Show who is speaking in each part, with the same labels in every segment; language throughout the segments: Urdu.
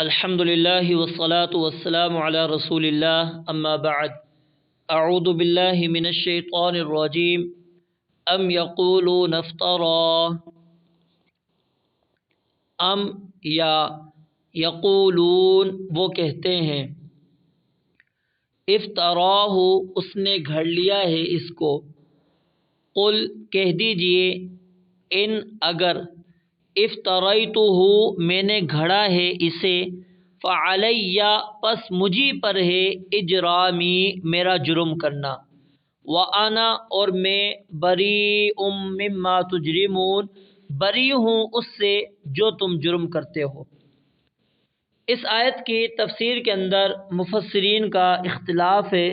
Speaker 1: الحمدللہ والصلاة والسلام علی رسول اللہ اما بعد اعوذ باللہ من الشیطان الرجیم ام یقولون افترا ام یا یقولون وہ کہتے ہیں افتراہ اس نے گھڑ لیا ہے اس کو قل کہہ دیجئے ان اگر افتریتہ میں نے گھڑا ہے اسے فعلی پس مجھی پر ہے اجرامی میرا جرم کرنا وانا اور میں بریء مما تجرمون بری ہوں اس سے جو تم جرم کرتے ہو۔ اس آیت کی تفسیر کے اندر مفسرین کا اختلاف ہے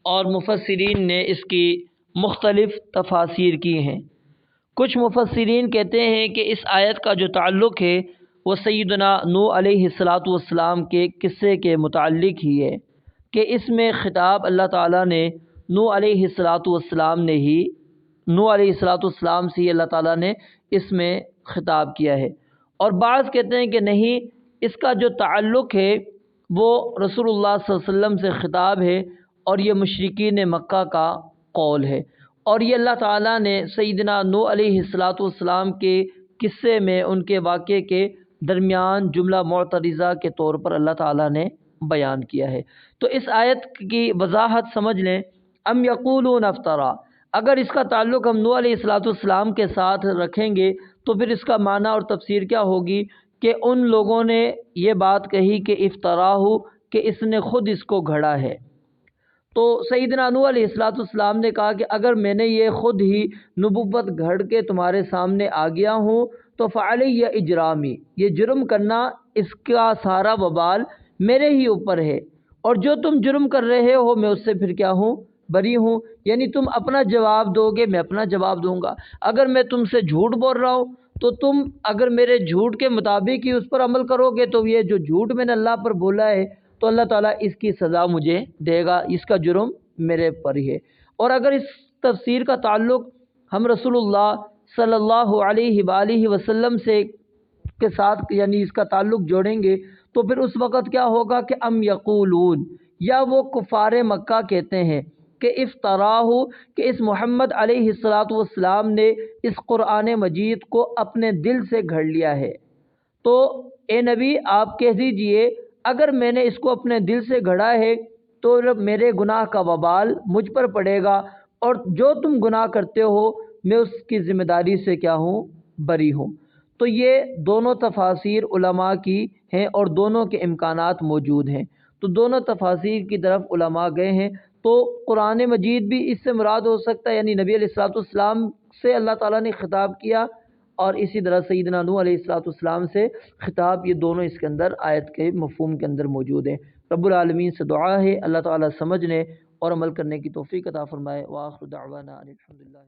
Speaker 1: اور مفسرین نے اس کی مختلف تفاسیر کی ہیں۔ کچھ مفسرین کہتے ہیں کہ اس آیت کا جو تعلق ہے وہ سیدنا نوح علیہ السلام کے قصے کے متعلق ہی ہے کہ اس میں خطاب اللہ تعالیٰ نے نوح علیہ السلام سے ہی اللہ تعالیٰ نے اس میں خطاب کیا ہے، اور بعض کہتے ہیں کہ نہیں، اس کا جو تعلق ہے وہ رسول اللہ صلی اللہ علیہ وسلم سے خطاب ہے اور یہ مشرکین مکہ کا قول ہے، اور یہ اللہ تعالیٰ نے سیدنا نوح علیہ السلام کے قصے میں ان کے واقعے کے درمیان جملہ معترضہ کے طور پر اللہ تعالیٰ نے بیان کیا ہے۔ تو اس آیت کی وضاحت سمجھ لیں، ام یقولون افترا، اگر اس کا تعلق ہم نوح علیہ السلام کے ساتھ رکھیں گے تو پھر اس کا معنی اور تفسیر کیا ہوگی کہ ان لوگوں نے یہ بات کہی کہ افتراہ کہ اس نے خود اس کو گھڑا ہے۔ تو سیدنا نوح علیہ السلام نے کہا کہ اگر میں نے یہ خود ہی نبوت گھڑ کے تمہارے سامنے آ گیا ہوں تو فعلی اجرامی، یہ جرم کرنا اس کا سارا وبال میرے ہی اوپر ہے، اور جو تم جرم کر رہے ہو میں اس سے پھر کیا ہوں، بری ہوں۔ یعنی تم اپنا جواب دو گے، میں اپنا جواب دوں گا۔ اگر میں تم سے جھوٹ بول رہا ہوں تو تم اگر میرے جھوٹ کے مطابق ہی اس پر عمل کرو گے تو یہ جو جھوٹ میں نے اللہ پر بولا ہے تو اللہ تعالیٰ اس کی سزا مجھے دے گا، اس کا جرم میرے پر ہی ہے۔ اور اگر اس تفسیر کا تعلق ہم رسول اللہ صلی اللہ علیہ وآلہ وسلم سے کے ساتھ یعنی اس کا تعلق جوڑیں گے تو پھر اس وقت کیا ہوگا کہ ام یقولون، یا وہ کفار مکہ کہتے ہیں کہ افتراہ کہ اس محمد علیہ السلام نے اس قرآن مجید کو اپنے دل سے گھڑ لیا ہے۔ تو اے نبی آپ کہہ دیجئے اگر میں نے اس کو اپنے دل سے گھڑا ہے تو میرے گناہ کا وبال مجھ پر پڑے گا، اور جو تم گناہ کرتے ہو میں اس کی ذمہ داری سے کیا ہوں، بری ہوں۔ تو یہ دونوں تفاسیر علماء کی ہیں اور دونوں کے امکانات موجود ہیں، تو دونوں تفاسیر کی طرف علماء گئے ہیں۔ تو قرآن مجید بھی اس سے مراد ہو سکتا ہے، یعنی نبی علیہ السلام سے اللہ تعالیٰ نے خطاب کیا، اور اسی طرح سیدنا نوح علیہ السلام سے خطاب، یہ دونوں اس کے اندر آیت کے مفہوم کے اندر موجود ہیں۔ رب العالمین سے دعا ہے اللہ تعالیٰ سمجھنے اور عمل کرنے کی توفیق عطا فرمائے۔ وآخر دعوانا ان الحمدللہ۔